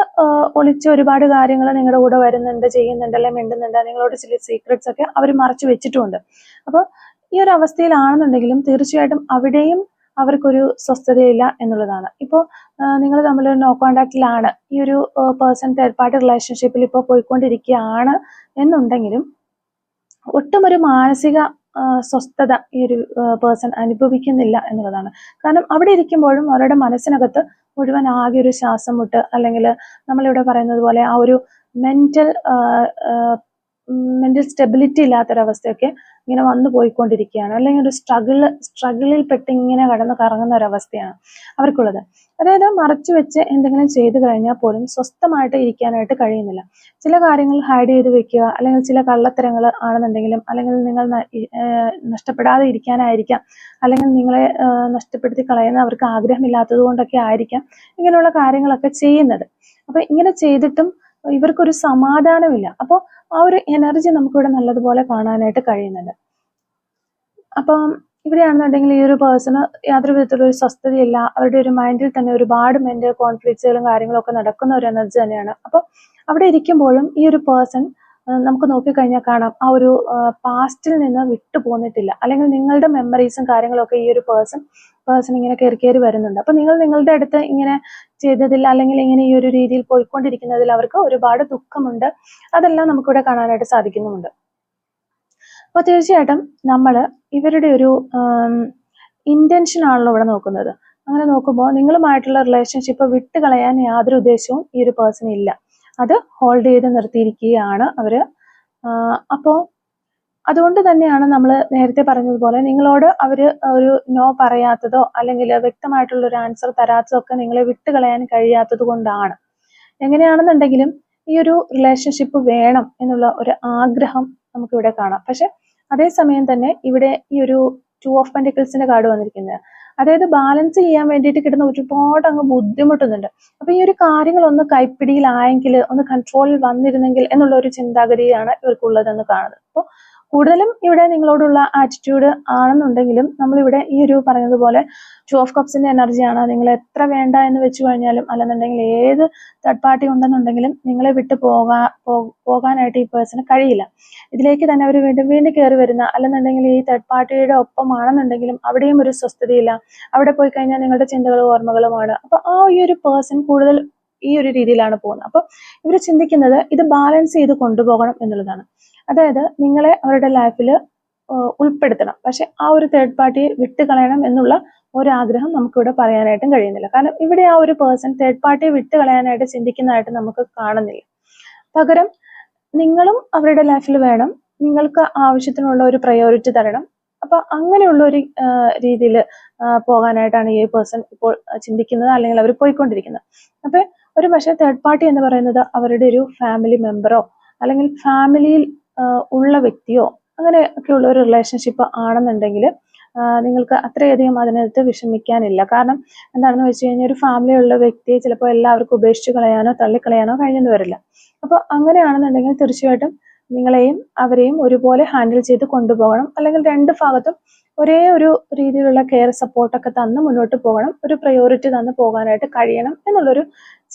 ഒളിച്ച് ഒരുപാട് കാര്യങ്ങൾ നിങ്ങളുടെ കൂടെ വരുന്നുണ്ട്, ചെയ്യുന്നുണ്ട്, അല്ലെങ്കിൽ മിണ്ടുന്നുണ്ട്. നിങ്ങളോട് ചില സീക്രട്സ് ഒക്കെ അവർ മറച്ചു വെച്ചിട്ടുമുണ്ട്. അപ്പോൾ ഈ ഒരു അവസ്ഥയിലാണെന്നുണ്ടെങ്കിലും തീർച്ചയായിട്ടും അവിടെയും അവർക്കൊരു സ്വസ്ഥതയില്ല എന്നുള്ളതാണ്. ഇപ്പോൾ നിങ്ങൾ തമ്മിൽ നോ കോണ്ടാക്റ്റിലാണ്, ഈ ഒരു പേഴ്സൺ തേർഡ് പാർട്ടി റിലേഷൻഷിപ്പിൽ ഇപ്പോൾ പോയിക്കൊണ്ടിരിക്കുകയാണ് എന്നുണ്ടെങ്കിലും ഒട്ടും ഒരു മാനസിക സ്വസ്ഥത ഈ ഒരു പേഴ്സൺ അനുഭവിക്കുന്നില്ല എന്നുള്ളതാണ്. കാരണം അവിടെ ഇരിക്കുമ്പോഴും അവരുടെ മനസ്സിനകത്ത് മുഴുവൻ ആകെ ഒരു ശ്വാസം മുട്ട്, അല്ലെങ്കിൽ നമ്മളിവിടെ പറയുന്നത് പോലെ ആ ഒരു മെന്റൽ സ്റ്റെബിലിറ്റി ഇല്ലാത്തൊരവസ്ഥയൊക്കെ ഇങ്ങനെ വന്നു പോയിക്കൊണ്ടിരിക്കുകയാണ്. അല്ലെങ്കിൽ ഒരു സ്ട്രഗിളിൽ പെട്ട് ഇങ്ങനെ കടന്ന് കറങ്ങുന്ന ഒരവസ്ഥയാണ് അവർക്കുള്ളത്. അതായത് മറച്ചു വെച്ച് എന്തെങ്കിലും ചെയ്തു കഴിഞ്ഞാൽ പോലും സ്വസ്ഥമായിട്ട് ഇരിക്കാനായിട്ട് കഴിയുന്നില്ല. ചില കാര്യങ്ങൾ ഹൈഡ് ചെയ്ത് വെക്കുക, അല്ലെങ്കിൽ ചില കള്ളത്തരങ്ങൾ ആണെന്നുണ്ടെങ്കിലും, അല്ലെങ്കിൽ നിങ്ങൾ നഷ്ടപ്പെടാതെ ഇരിക്കാനായിരിക്കാം, അല്ലെങ്കിൽ നിങ്ങളെ നഷ്ടപ്പെടുത്തി കളയുന്ന അവർക്ക് ആഗ്രഹമില്ലാത്തത് കൊണ്ടൊക്കെ ആയിരിക്കാം ഇങ്ങനെയുള്ള കാര്യങ്ങളൊക്കെ ചെയ്യുന്നത്. അപ്പൊ ഇങ്ങനെ ചെയ്തിട്ടും ഇവർക്കൊരു സമാധാനമില്ല. അപ്പോൾ ആ ഒരു എനർജി നമുക്കിവിടെ നല്ലതുപോലെ കാണാനായിട്ട് കഴിയുന്നുണ്ട്. അപ്പം ഇവിടെയാണെന്നുണ്ടെങ്കിൽ ഈ ഒരു പേഴ്സണ് യാതൊരു വിധത്തിലുള്ള ഒരു സ്വസ്ഥതയില്ല. അവരുടെ ഒരു മൈൻഡിൽ തന്നെ ഒരുപാട് മെന്റൽ കോൺഫ്ലിക്ട്സുകളും കാര്യങ്ങളും ഒക്കെ നടക്കുന്ന ഒരു എനർജി തന്നെയാണ്. അപ്പോൾ അവിടെ ഇരിക്കുമ്പോഴും ഈ ഒരു പേഴ്സൺ നമുക്ക് നോക്കിക്കഴിഞ്ഞാൽ കാണാം ആ ഒരു പാസ്റ്റിൽ നിന്ന് വിട്ടു പോന്നിട്ടില്ല. അല്ലെങ്കിൽ നിങ്ങളുടെ മെമ്മറീസും കാര്യങ്ങളൊക്കെ ഈ ഒരു പേഴ്സൺ ഇങ്ങനെ കയറി വരുന്നുണ്ട്. അപ്പൊ നിങ്ങൾ നിങ്ങളുടെ അടുത്ത് ഇങ്ങനെ ചെയ്തതിൽ, അല്ലെങ്കിൽ ഇങ്ങനെ ഈ ഒരു രീതിയിൽ പോയിക്കൊണ്ടിരിക്കുന്നതിൽ അവർക്ക് ഒരുപാട് ദുഃഖമുണ്ട്. അതെല്ലാം നമുക്കിവിടെ കാണാനായിട്ട് സാധിക്കുന്നുമുണ്ട്. അപ്പോൾ തീർച്ചയായിട്ടും നമ്മൾ ഇവരുടെ ഒരു ഇന്റൻഷൻ ആണല്ലോ ഇവിടെ നോക്കുന്നത്. അങ്ങനെ നോക്കുമ്പോൾ നിങ്ങളുമായിട്ടുള്ള റിലേഷൻഷിപ്പ് വിട്ടുകളയാൻ യാതൊരു ഉദ്ദേശവും ഈ ഒരു പേഴ്സൺ ഇല്ല. അത് ഹോൾഡ് ചെയ്ത് നിർത്തിയിരിക്കുകയാണ് അവര്. അപ്പോൾ അതുകൊണ്ട് തന്നെയാണ് നമ്മൾ നേരത്തെ പറഞ്ഞതുപോലെ നിങ്ങളോട് അവര് ഒരു നോ പറയാത്തതോ അല്ലെങ്കിൽ വ്യക്തമായിട്ടുള്ള ഒരു ആൻസർ തരാത്തതോ ഒക്കെ നിങ്ങളെ വിട്ടുകളയാൻ കഴിയാത്തത് കൊണ്ടാണ്. എങ്ങനെയാണെന്നുണ്ടെങ്കിലും ഈ ഒരു റിലേഷൻഷിപ്പ് വേണം എന്നുള്ള ഒരു ആഗ്രഹം നമുക്കിവിടെ കാണാം. പക്ഷെ അതേസമയം തന്നെ ഇവിടെ ഈ ഒരു 2 ഓഫ് പെന്റിക്കിൾസിന്റെ കാർഡ് വന്നിരിക്കുന്നത്, അതായത് ബാലൻസ് ചെയ്യാൻ വേണ്ടിയിട്ട് കിട്ടുന്ന ഒരുപാട് അങ്ങ് ബുദ്ധിമുട്ടുന്നുണ്ട്. അപ്പൊ ഈ ഒരു കാര്യങ്ങളൊന്ന് കൈപ്പിടിയിലായെങ്കിൽ, ഒന്ന് കൺട്രോളിൽ വന്നിരുന്നെങ്കിൽ എന്നുള്ള ഒരു ചിന്താഗതിയാണ് ഇവർക്കുള്ളതെന്ന് കാണുന്നത്. അപ്പോൾ കൂടുതലും ഇവിടെ നിങ്ങളോടുള്ള ആറ്റിറ്റ്യൂഡ് ആണെന്നുണ്ടെങ്കിലും നമ്മളിവിടെ ഈ ഒരു പറഞ്ഞതുപോലെ 2 ഓഫ് കപ്സിന്റെ എനർജിയാണ്. നിങ്ങൾ എത്ര വേണ്ട എന്ന് വെച്ചു കഴിഞ്ഞാലും, അല്ലെന്നുണ്ടെങ്കിൽ ഏത് തേർഡ് പാർട്ടി ഉണ്ടെന്നുണ്ടെങ്കിലും നിങ്ങളെ വിട്ട് പോകാനായിട്ട് ഈ പേഴ്സണ് കഴിയില്ല. ഇതിലേക്ക് തന്നെ അവർ വീണ്ടും വീണ്ടും കയറി വരുന്ന, അല്ലെന്നുണ്ടെങ്കിൽ ഈ തേർഡ് പാർട്ടിയുടെ ഒപ്പമാണെന്നുണ്ടെങ്കിലും അവിടെയും ഒരു സ്വസ്ഥതയില്ല. അവിടെ പോയി കഴിഞ്ഞാൽ നിങ്ങളുടെ ചിന്തകളും ഓർമ്മകളുമാണ്. അപ്പൊ ആ ഈ ഒരു പേഴ്സൺ കൂടുതൽ ഈ ഒരു രീതിയിലാണ് പോകുന്നത്. അപ്പൊ ഇവർ ചിന്തിക്കുന്നത് ഇത് ബാലൻസ് ചെയ്ത് കൊണ്ടുപോകണം എന്നുള്ളതാണ്. അതായത് നിങ്ങളെ അവരുടെ ലൈഫിൽ ഉൾപ്പെടുത്തണം, പക്ഷെ ആ ഒരു തേർഡ് പാർട്ടിയെ വിട്ടുകളയണം എന്നുള്ള ഒരാഗ്രഹം നമുക്കിവിടെ പറയാനായിട്ടും കഴിയുന്നില്ല. കാരണം ഇവിടെ ആ ഒരു പേഴ്സൺ തേർഡ് പാർട്ടിയെ വിട്ടുകളയാനായിട്ട് ചിന്തിക്കുന്നതായിട്ട് നമുക്ക് കാണുന്നില്ല. പകരം നിങ്ങളും അവരുടെ ലൈഫിൽ വേണം, നിങ്ങൾക്ക് ആവശ്യത്തിനുള്ള ഒരു പ്രയോറിറ്റി തരണം. അപ്പൊ അങ്ങനെയുള്ള ഒരു രീതിയിൽ പോകാനായിട്ടാണ് ഈ പേഴ്സൺ ഇപ്പോൾ ചിന്തിക്കുന്നത്, അല്ലെങ്കിൽ അവർ പോയിക്കൊണ്ടിരിക്കുന്നത്. അപ്പൊ ഒരു പക്ഷേ തേർഡ് പാർട്ടി എന്ന് പറയുന്നത് അവരുടെ ഒരു ഫാമിലി മെമ്പറോ അല്ലെങ്കിൽ ഫാമിലിയിൽ ഉള്ള വ്യക്തിയോ അങ്ങനെയൊക്കെയുള്ള ഒരു റിലേഷൻഷിപ്പ് ആണെന്നുണ്ടെങ്കിൽ നിങ്ങൾക്ക് അത്രയധികം അതിനകത്ത് വിഷമിക്കാനില്ല. കാരണം എന്താണെന്ന് വെച്ച് കഴിഞ്ഞാൽ ഒരു ഫാമിലിയുള്ള വ്യക്തിയെ ചിലപ്പോൾ എല്ലാവർക്കും ഉപേക്ഷിച്ച് കളയാനോ തള്ളിക്കളയാനോ കഴിഞ്ഞെന്ന് വരില്ല. അപ്പോൾ അങ്ങനെയാണെന്നുണ്ടെങ്കിൽ തീർച്ചയായിട്ടും നിങ്ങളെയും അവരെയും ഒരുപോലെ ഹാൻഡിൽ ചെയ്ത് കൊണ്ടുപോകണം, അല്ലെങ്കിൽ രണ്ട് ഭാഗത്തും ഒരേ ഒരു രീതിയിലുള്ള കെയർ സപ്പോർട്ടൊക്കെ തന്ന് മുന്നോട്ട് പോകണം, ഒരു പ്രയോറിറ്റി തന്ന് പോകാനായിട്ട് കഴിയണം എന്നുള്ളൊരു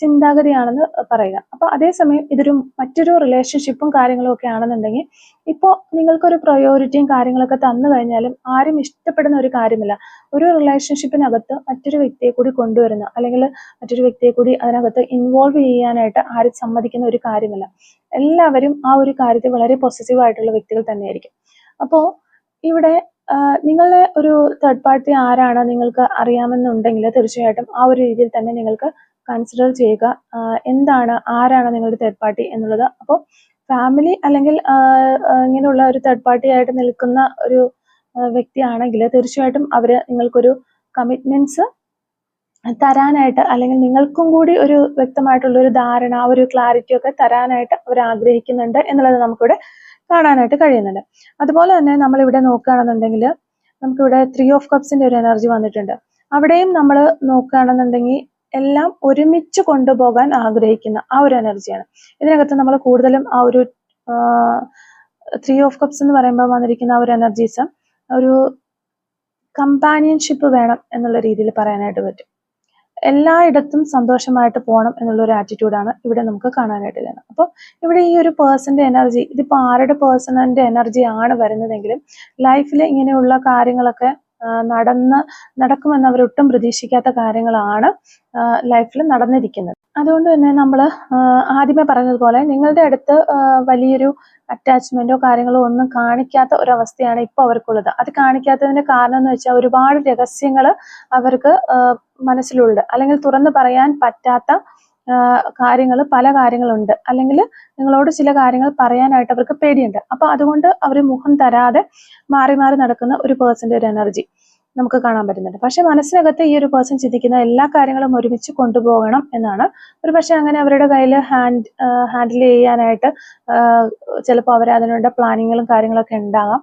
ചിന്താഗതിയാണെന്ന് പറയുക. അപ്പോൾ അതേസമയം ഇതൊരു മറ്റൊരു റിലേഷൻഷിപ്പും കാര്യങ്ങളും ഒക്കെ ആണെന്നുണ്ടെങ്കിൽ ഇപ്പോൾ നിങ്ങൾക്കൊരു പ്രയോറിറ്റിയും കാര്യങ്ങളൊക്കെ തന്നു കഴിഞ്ഞാലും ആരും ഇഷ്ടപ്പെടുന്ന ഒരു കാര്യമില്ല. ഒരു റിലേഷൻഷിപ്പിനകത്ത് മറ്റൊരു വ്യക്തിയെ കൂടി കൊണ്ടുവരുന്ന, അല്ലെങ്കിൽ മറ്റൊരു വ്യക്തിയെ കൂടി അതിനകത്ത് ഇൻവോൾവ് ചെയ്യാനായിട്ട് ആരും സമ്മതിക്കുന്ന ഒരു കാര്യമില്ല. എല്ലാവരും ആ ഒരു കാര്യത്തിൽ വളരെ പോസിറ്റീവ് ആയിട്ടുള്ള വ്യക്തികൾ തന്നെയായിരിക്കും. അപ്പോൾ ഇവിടെ നിങ്ങളുടെ ഒരു തേർഡ് പാർട്ടി ആരാണ് നിങ്ങൾക്ക് അറിയാമെന്നുണ്ടെങ്കിൽ തീർച്ചയായിട്ടും ആ ഒരു രീതിയിൽ തന്നെ നിങ്ങൾക്ക് കൺസിഡർ ചെയ്യുക, എന്താണ് ആരാണ് നിങ്ങളുടെ തേർഡ് പാർട്ടി എന്നുള്ളത്. അപ്പോൾ ഫാമിലി അല്ലെങ്കിൽ ഇങ്ങനെയുള്ള ഒരു തേർഡ് പാർട്ടി ആയിട്ട് നിൽക്കുന്ന ഒരു വ്യക്തിയാണെങ്കിൽ തീർച്ചയായിട്ടും അവര് നിങ്ങൾക്കൊരു കമ്മിറ്റ്മെന്റ്സ് തരാനായിട്ട്, അല്ലെങ്കിൽ നിങ്ങൾക്കും കൂടി ഒരു വ്യക്തമായിട്ടുള്ള ഒരു ധാരണ, ഒരു ക്ലാരിറ്റി ഒക്കെ തരാനായിട്ട് അവർ ആഗ്രഹിക്കുന്നുണ്ട് എന്നുള്ളത് നമുക്കിവിടെ കാണാനായിട്ട് കഴിയുന്നുണ്ട്. അതുപോലെ തന്നെ നമ്മളിവിടെ നോക്കുകയാണെന്നുണ്ടെങ്കിൽ നമുക്കിവിടെ 3 ഓഫ് കപ്സിന്റെ ഒരു എനർജി വന്നിട്ടുണ്ട്. അവിടെയും നമ്മൾ നോക്കുകയാണെന്നുണ്ടെങ്കിൽ എല്ലാം ഒരുമിച്ച് കൊണ്ടുപോകാൻ ആഗ്രഹിക്കുന്ന ആ ഒരു എനർജിയാണ്. ഇതിനകത്ത് നമ്മൾ കൂടുതലും ആ ഒരു 3 ഓഫ് കപ്സ് എന്ന് പറയുമ്പോൾ വന്നിരിക്കുന്ന ആ ഒരു എനർജീസ് ഒരു കമ്പാനിയൻഷിപ്പ് വേണം എന്നുള്ള രീതിയിൽ പറയാനായിട്ട് പറ്റും. എല്ലായിടത്തും സന്തോഷമായിട്ട് പോകണം എന്നുള്ളൊരു ആറ്റിറ്റ്യൂഡാണ് ഇവിടെ നമുക്ക് കാണാനായിട്ട് കഴിയുന്നത്. അപ്പോൾ ഇവിടെ ഈ ഒരു പേഴ്സന്റെ എനർജി, ഇതിപ്പോൾ ആരുടെ പേഴ്സണിന്റെ എനർജി ആണ് വരുന്നതെങ്കിലും ലൈഫിൽ ഇങ്ങനെയുള്ള കാര്യങ്ങളൊക്കെ നടക്കുമെന്ന് അവരൊട്ടും പ്രതീക്ഷിക്കാത്ത കാര്യങ്ങളാണ് ലൈഫിൽ നടന്നിരിക്കുന്നത്. അതുകൊണ്ട് തന്നെ നമ്മൾ ആദ്യമേ പറഞ്ഞതുപോലെ നിങ്ങളുടെ അടുത്ത് വലിയൊരു അറ്റാച്ച്മെന്റോ കാര്യങ്ങളോ ഒന്നും കാണിക്കാത്ത ഒരവസ്ഥയാണ് ഇപ്പോൾ അവർക്കുള്ളത്. അത് കാണിക്കാത്തതിന്റെ കാരണം എന്ന് വെച്ചാൽ ഒരുപാട് രഹസ്യങ്ങൾ അവർക്ക് മനസ്സിലുണ്ട്, അല്ലെങ്കിൽ തുറന്നു പറയാൻ പറ്റാത്ത പല കാര്യങ്ങളുണ്ട്, അല്ലെങ്കിൽ നിങ്ങളോട് ചില കാര്യങ്ങൾ പറയാനായിട്ട് അവർക്ക് പേടിയുണ്ട്. അപ്പൊ അതുകൊണ്ട് അവർ മുഖം തരാതെ മാറി മാറി നടക്കുന്ന ഒരു പേഴ്സന്റെ ഒരു എനർജി നമുക്ക് കാണാൻ പറ്റുന്നുണ്ട്. പക്ഷെ മനസ്സിനകത്ത് ഈ ഒരു പേഴ്സൺ ചിന്തിക്കുന്ന എല്ലാ കാര്യങ്ങളും ഒരുമിച്ച് കൊണ്ടുപോകണം എന്നാണ്. ഒരു പക്ഷെ അങ്ങനെ അവരുടെ കയ്യിൽ ഹാൻഡിൽ ചെയ്യാനായിട്ട് ചിലപ്പോൾ അവർ അതിനുള്ള പ്ലാനിങ്ങുകളും കാര്യങ്ങളൊക്കെ ഉണ്ടാകാം.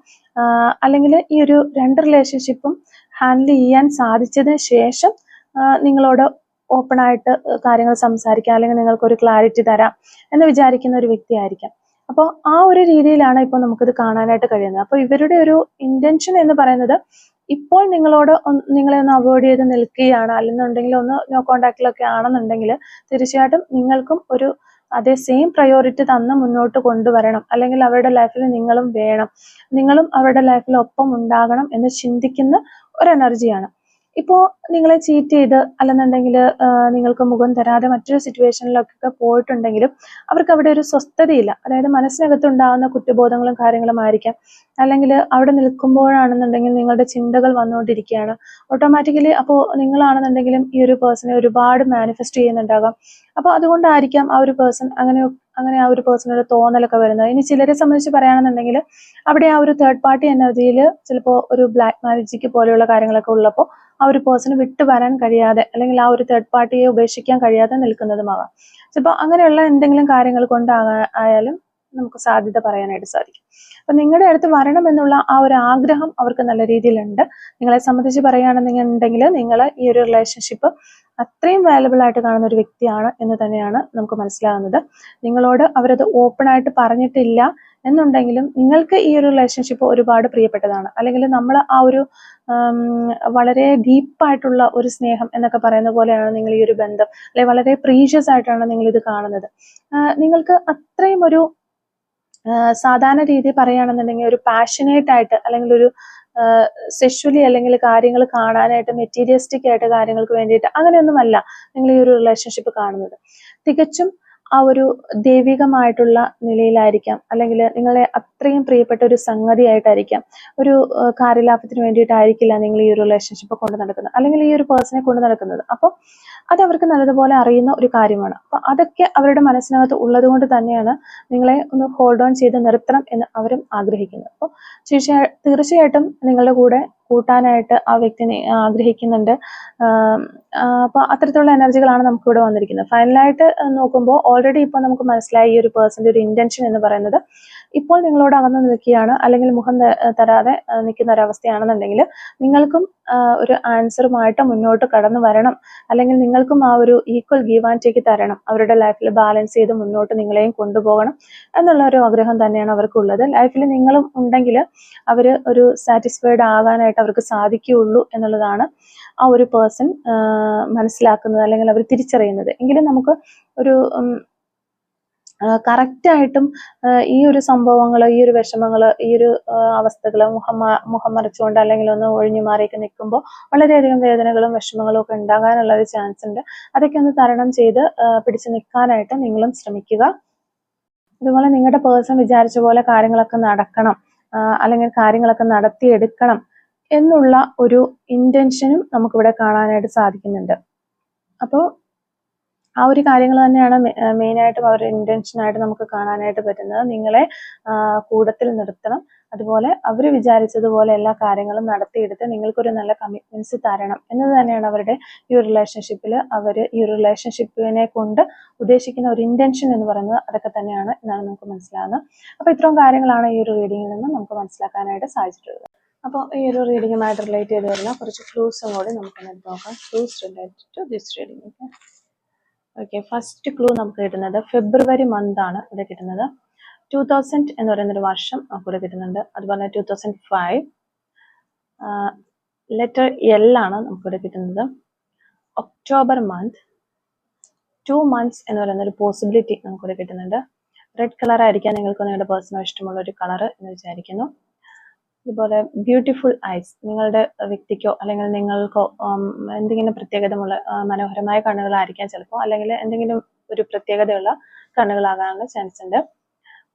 അല്ലെങ്കിൽ ഈ ഒരു രണ്ട് റിലേഷൻഷിപ്പും ഹാൻഡിൽ ചെയ്യാൻ സാധിച്ചതിന് ശേഷം നിങ്ങളോട് ഓപ്പൺ ആയിട്ട് കാര്യങ്ങൾ സംസാരിക്കാം, അല്ലെങ്കിൽ നിങ്ങൾക്കൊരു ക്ലാരിറ്റി തരാം എന്ന് വിചാരിക്കുന്ന ഒരു വ്യക്തി ആയിരിക്കാം. അപ്പോൾ ആ ഒരു രീതിയിലാണ് ഇപ്പോൾ നമുക്കിത് കാണാനായിട്ട് കഴിയുന്നത്. അപ്പോൾ ഇവരുടെ ഒരു ഇന്റൻഷൻ എന്ന് പറയുന്നത് ഇപ്പോൾ നിങ്ങളെ ഒന്ന് അവോയ്ഡ് ചെയ്ത് നിൽക്കുകയാണ്, അല്ലെന്നുണ്ടെങ്കിൽ ഒന്ന് നോ കോണ്ടാക്റ്റിലൊക്കെ ആണെന്നുണ്ടെങ്കിൽ തീർച്ചയായിട്ടും നിങ്ങൾക്കും ഒരു അതേ സെയിം പ്രയോറിറ്റി തന്ന് മുന്നോട്ട് കൊണ്ടുവരണം, അല്ലെങ്കിൽ അവരുടെ ലൈഫിൽ നിങ്ങളും വേണം, നിങ്ങളും അവരുടെ ലൈഫിൽ ഒപ്പം ഉണ്ടാകണം എന്ന് ചിന്തിക്കുന്ന ഒരു എനർജിയാണ്. ഇപ്പോൾ നിങ്ങളെ ചീറ്റ് ചെയ്ത് അല്ലെന്നുണ്ടെങ്കിൽ നിങ്ങൾക്ക് മുഖം തരാതെ മറ്റൊരു സിറ്റുവേഷനിലൊക്കെ പോയിട്ടുണ്ടെങ്കിലും അവർക്ക് അവിടെ ഒരു സ്വസ്ഥതയില്ല. അതായത് മനസ്സിനകത്തുണ്ടാകുന്ന കുറ്റബോധങ്ങളും കാര്യങ്ങളും ആയിരിക്കാം, അല്ലെങ്കിൽ അവിടെ നിൽക്കുമ്പോഴാണെന്നുണ്ടെങ്കിൽ നിങ്ങളുടെ ചിന്തകൾ വന്നുകൊണ്ടിരിക്കുകയാണ് ഓട്ടോമാറ്റിക്കലി. അപ്പോൾ നിങ്ങളാണെന്നുണ്ടെങ്കിലും ഈ ഒരു പേഴ്സണെ ഒരുപാട് മാനിഫെസ്റ്റ് ചെയ്യുന്നുണ്ടാകാം. അപ്പോൾ അതുകൊണ്ടായിരിക്കാം ആ ഒരു പേഴ്സൺ അങ്ങനെ ആ ഒരു പേഴ്സണൊരു തോന്നലൊക്കെ വരുന്നത്. ഇനി ചിലരെ സംബന്ധിച്ച് പറയുകയാണെന്നുണ്ടെങ്കിൽ അവിടെ ആ ഒരു തേർഡ് പാർട്ടി എനർജിയിൽ ചിലപ്പോൾ ഒരു ബ്ലാക്ക് മാജിക് പോലെയുള്ള കാര്യങ്ങളൊക്കെ ഉള്ളപ്പോൾ ആ ഒരു പേഴ്സണ് വിട്ടു വരാൻ കഴിയാതെ, അല്ലെങ്കിൽ ആ ഒരു തേർഡ് പാർട്ടിയെ ഉപേക്ഷിക്കാൻ കഴിയാതെ നിൽക്കുന്നതുമാകാം. ചിലപ്പോൾ അങ്ങനെയുള്ള എന്തെങ്കിലും കാര്യങ്ങൾ കൊണ്ടായാലും നമുക്ക് സാധ്യത പറയാനായിട്ട് സാധിക്കും. അപ്പൊ നിങ്ങളുടെ അടുത്ത് വരണം എന്നുള്ള ആ ഒരു ആഗ്രഹം അവർക്ക് നല്ല രീതിയിലുണ്ട്. നിങ്ങളെ സംബന്ധിച്ച് പറയുകയാണെന്നുണ്ടെങ്കിൽ നിങ്ങൾ ഈ ഒരു റിലേഷൻഷിപ്പ് അത്രയും വാല്യുബിൾ ആയിട്ട് കാണുന്ന ഒരു വ്യക്തിയാണ് എന്ന് തന്നെയാണ് നമുക്ക് മനസ്സിലാകുന്നത്. നിങ്ങളോട് അവരത് ഓപ്പൺ ആയിട്ട് പറഞ്ഞിട്ടില്ല എന്നുണ്ടെങ്കിലും നിങ്ങൾക്ക് ഈ ഒരു റിലേഷൻഷിപ്പ് ഒരുപാട് പ്രിയപ്പെട്ടതാണ്, അല്ലെങ്കിൽ നമ്മൾ ആ ഒരു വളരെ ഡീപ്പായിട്ടുള്ള ഒരു സ്നേഹം എന്നൊക്കെ പറയുന്ന പോലെയാണ് നിങ്ങൾ ഈ ഒരു ബന്ധം, അല്ലെങ്കിൽ വളരെ പ്രീഷ്യസ് ആയിട്ടാണ് നിങ്ങൾ ഇത് കാണുന്നത്. നിങ്ങൾക്ക് അത്രയും ഒരു സാധാരണ രീതി പറയുകയാണെന്നുണ്ടെങ്കിൽ ഒരു പാഷനേറ്റ് ആയിട്ട്, അല്ലെങ്കിൽ ഒരു സെക്ഷുവലി അല്ലെങ്കിൽ കാര്യങ്ങൾ കാണാനായിട്ട് മെറ്റീരിയലിസ്റ്റിക് ആയിട്ട് കാര്യങ്ങൾക്ക് വേണ്ടിയിട്ട് അങ്ങനെയൊന്നുമല്ല നിങ്ങൾ ഈ ഒരു റിലേഷൻഷിപ്പ് കാണുന്നത്. തികച്ചും ആ ഒരു ദൈവികമായിട്ടുള്ള നിലയിലായിരിക്കാം, അല്ലെങ്കിൽ നിങ്ങളെ അത്രയും പ്രിയപ്പെട്ട ഒരു സംഗതിയായിട്ടായിരിക്കാം, ഒരു കാര്യലാഭത്തിന് വേണ്ടിയിട്ടായിരിക്കില്ല നിങ്ങൾ ഈ ഒരു റിലേഷൻഷിപ്പ് കൊണ്ട് നടക്കുന്നത്, അല്ലെങ്കിൽ ഈ ഒരു പേഴ്സണെ കൊണ്ട് നടക്കുന്നത്. അപ്പോൾ അത് അവർക്ക് നല്ലതുപോലെ അറിയുന്ന ഒരു കാര്യമാണ്. അപ്പോൾ അതൊക്കെ അവരുടെ മനസ്സിനകത്ത് ഉള്ളത് കൊണ്ട് തന്നെയാണ് നിങ്ങളെ ഒന്ന് ഹോൾഡ് ഓൺ ചെയ്ത് നിർത്തണം എന്ന് അവരും ആഗ്രഹിക്കുന്നത്. അപ്പോൾ തീർച്ചയായിട്ടും നിങ്ങളുടെ കൂടെ കൂട്ടാനായിട്ട് ആ വ്യക്തിനെ ആഗ്രഹിക്കുന്നുണ്ട്. അപ്പോൾ അത്തരത്തിലുള്ള എനർജികളാണ് നമുക്ക് ഇവിടെ വന്നിരിക്കുന്നത്. ഫൈനലായിട്ട് നോക്കുമ്പോൾ ഓൾറെഡി ഇപ്പോൾ നമുക്ക് മനസ്സിലായി ഈ ഒരു പേഴ്സന്റെ ഒരു ഇന്റൻഷൻ എന്ന് പറയുന്നത് ഇപ്പോൾ നിങ്ങളോട് അകന്നു നിൽക്കുകയാണ്, അല്ലെങ്കിൽ മുഖം തരാതെ നിൽക്കുന്ന ഒരവസ്ഥയാണെന്നുണ്ടെങ്കിൽ നിങ്ങൾക്കും ഒരു ആൻസറുമായിട്ട് മുന്നോട്ട് കടന്നു വരണം, അല്ലെങ്കിൽ നിങ്ങൾക്കും ആ ഒരു ഈക്വൽ ഗീവ് ആൻഡ് ടേക്ക് തരണം, അവരുടെ ലൈഫിൽ ബാലൻസ് ചെയ്ത് മുന്നോട്ട് നിങ്ങളെയും കൊണ്ടുപോകണം എന്നുള്ള ഒരു ആഗ്രഹം തന്നെയാണ് അവർക്കുള്ളത്. ലൈഫിൽ നിങ്ങളും ഉണ്ടെങ്കിൽ അവർ ഒരു സാറ്റിസ്ഫൈഡ് ആകാനായിട്ട് അവർക്ക് സാധിക്കുകയുള്ളൂ എന്നുള്ളതാണ് ആ ഒരു പേഴ്സൺ മനസ്സിലാക്കുന്നത്, അല്ലെങ്കിൽ അവർ തിരിച്ചറിയുന്നത്. എങ്കിലും നമുക്ക് ഒരു കറക്റ്റായിട്ടും ഈ ഒരു സംഭവങ്ങൾ, ഈ ഒരു വിഷമങ്ങൾ, ഈ ഒരു അവസ്ഥകൾ മുഖം മറിച്ചുകൊണ്ട് അല്ലെങ്കിൽ ഒന്ന് ഒഴിഞ്ഞു മാറിയൊക്കെ നിൽക്കുമ്പോൾ വളരെയധികം വേദനകളും വിഷമങ്ങളും ഒക്കെ ഉണ്ടാകാനുള്ള ഒരു ചാൻസ് ഉണ്ട്. അതൊക്കെ ഒന്ന് തരണം ചെയ്ത് പിടിച്ചു നിൽക്കാനായിട്ട് നിങ്ങളും ശ്രമിക്കുക. അതുപോലെ നിങ്ങളുടെ പേഴ്സൺ വിചാരിച്ച പോലെ കാര്യങ്ങളൊക്കെ നടക്കണം, അല്ലെങ്കിൽ കാര്യങ്ങളൊക്കെ നടത്തിയെടുക്കണം എന്നുള്ള ഒരു ഇന്റൻഷനും നമുക്കിവിടെ കാണാനായിട്ട് സാധിക്കുന്നുണ്ട്. അപ്പോൾ ആ ഒരു കാര്യങ്ങൾ തന്നെയാണ് മെയിനായിട്ടും അവരുടെ ഇന്റൻഷനായിട്ട് നമുക്ക് കാണാനായിട്ട് പറ്റുന്നത്. നിങ്ങളെ കൂടത്തിൽ നിർത്തണം, അതുപോലെ അവർ വിചാരിച്ചതുപോലെ എല്ലാ കാര്യങ്ങളും നടത്തിയെടുത്ത് നിങ്ങൾക്കൊരു നല്ല കമ്മിറ്റ്മെന്റ്സ് തരണം എന്നത് തന്നെയാണ് അവരുടെ ഈ ഒരു റിലേഷൻഷിപ്പിൽ അവർ ഈ ഒരു റിലേഷൻഷിപ്പിനെ കൊണ്ട് ഉദ്ദേശിക്കുന്ന ഒരു ഇന്റൻഷൻ എന്ന് പറയുന്നത്. അതൊക്കെ തന്നെയാണ് എന്നാണ് നമുക്ക് മനസ്സിലാകുന്നത്. അപ്പോൾ ഇത്രയും കാര്യങ്ങളാണ് ഈ ഒരു റീഡിങ്ങിൽ നിന്ന് നമുക്ക് മനസ്സിലാക്കാനായിട്ട് സാധിച്ചിട്ടുള്ളത്. അപ്പോൾ ഈ ഒരു റീഡിങ്ങുമായിട്ട് റിലേറ്റ് ചെയ്ത് വരുന്ന കുറച്ച് ക്ലൂസും കൂടി നമുക്കൊന്ന് നോക്കാം. Clues related to this reading. Okay, first clue നമുക്ക് കിട്ടുന്നത് ഫെബ്രുവരി മന്ത് ആണ് ഇവിടെ കിട്ടുന്നത്. 2000 എന്ന് പറയുന്നൊരു വർഷം നമുക്കിവിടെ കിട്ടുന്നുണ്ട്. അതുപോലെ 2005 ലെറ്റർ എൽ ആണ് നമുക്കിവിടെ കിട്ടുന്നത്. ഒക്ടോബർ മന്ത്, 2 months എന്ന് പറയുന്നൊരു പോസിബിലിറ്റി നമുക്കിവിടെ കിട്ടുന്നുണ്ട്. റെഡ് കളർ ആയിരിക്കാം നിങ്ങൾക്ക് നിങ്ങളുടെ പേഴ്സണൽ ഇഷ്ടമുള്ള ഒരു കളർ എന്ന് വിചാരിക്കുന്നു. അതുപോലെ ബ്യൂട്ടിഫുൾ ഐസ്, നിങ്ങളുടെ വ്യക്തിക്കോ അല്ലെങ്കിൽ നിങ്ങൾക്കോ എന്തെങ്കിലും പ്രത്യേകതയുള്ള മനോഹരമായ കണ്ണുകളായിരിക്കാം ചിലപ്പോൾ, അല്ലെങ്കിൽ എന്തെങ്കിലും ഒരു പ്രത്യേകതയുള്ള കണ്ണുകളാകാനുള്ള ചാൻസ് ഉണ്ട്.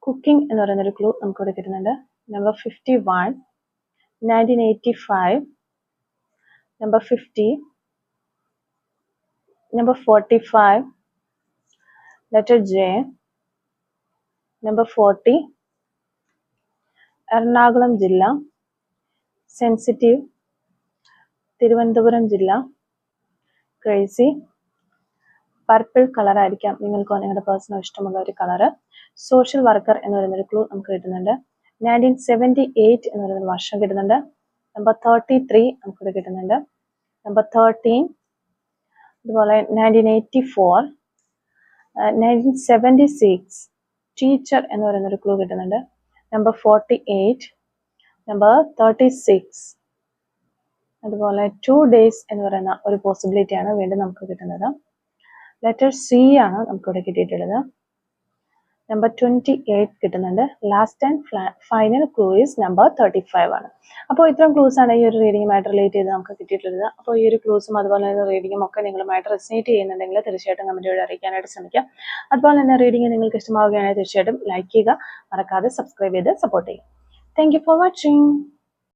കുക്കിംഗ് എന്ന് പറയുന്നൊരു ക്ലൂ നമുക്കിവിടെ കിട്ടുന്നുണ്ട്. Number 51, 1985, number 50, number 45, letter J, number 40, Ernakulam ജില്ല, സെൻസിറ്റീവ്, തിരുവനന്തപുരം ജില്ല, ക്രേസി, പർപ്പിൾ കളർ ആയിരിക്കാം നിങ്ങൾക്കോ നിങ്ങളുടെ പേഴ്സണൽ ഇഷ്ടമുള്ള ഒരു കളറ്. സോഷ്യൽ വർക്കർ എന്ന് പറയുന്നൊരു ക്ലൂ നമുക്ക് കിട്ടുന്നുണ്ട്. 1978 എന്ന് പറയുന്നൊരു വർഷം കിട്ടുന്നുണ്ട്. നമ്പർ 33 നമുക്കിവിടെ കിട്ടുന്നുണ്ട്. നമ്പർ 13, അതുപോലെ 1984, 1976, ടീച്ചർ എന്ന് പറയുന്നൊരു ക്ലൂ കിട്ടുന്നുണ്ട്. നമ്പർ 48, നമ്പർ 36, അതുപോലെ 2 days എന്ന് പറയുന്ന ഒരു പോസിബിലിറ്റിയാണ് വീണ്ടും നമുക്ക് കിട്ടുന്നത്. ലെറ്റർ സി ആണ് നമുക്കിവിടെ കിട്ടിയിട്ടുള്ളത്. നമ്പർ 28 കിട്ടുന്നുണ്ട്. Last and final clue is number 35 ആണ്. അപ്പോൾ ഇത്രയും ക്ലൂസ് ആണ് ഈ ഒരു റീഡിങ്ങുമായിട്ട് റിലേറ്റ് ചെയ്ത് നമുക്ക് കിട്ടിയിട്ടുള്ളത്. അപ്പോൾ ഈ ഒരു ക്ലൂസും അതുപോലെ തന്നെ റീഡിങ്ങും ഒക്കെ നിങ്ങളുമായിട്ട് റെസനേറ്റ് ചെയ്യുന്നുണ്ടെങ്കിൽ തീർച്ചയായിട്ടും കമന്റ് വഴി അറിയിക്കാനായിട്ട് ശ്രമിക്കാം. അതുപോലെ തന്നെ റീഡിങ് നിങ്ങൾക്ക് ഇഷ്ടമാവുകയാണെങ്കിൽ തീർച്ചയായിട്ടും ലൈക്ക് ചെയ്യുക, മറക്കാതെ സബ്സ്ക്രൈബ് ചെയ്ത് സപ്പോർട്ട് ചെയ്യുക. Thank you for watching.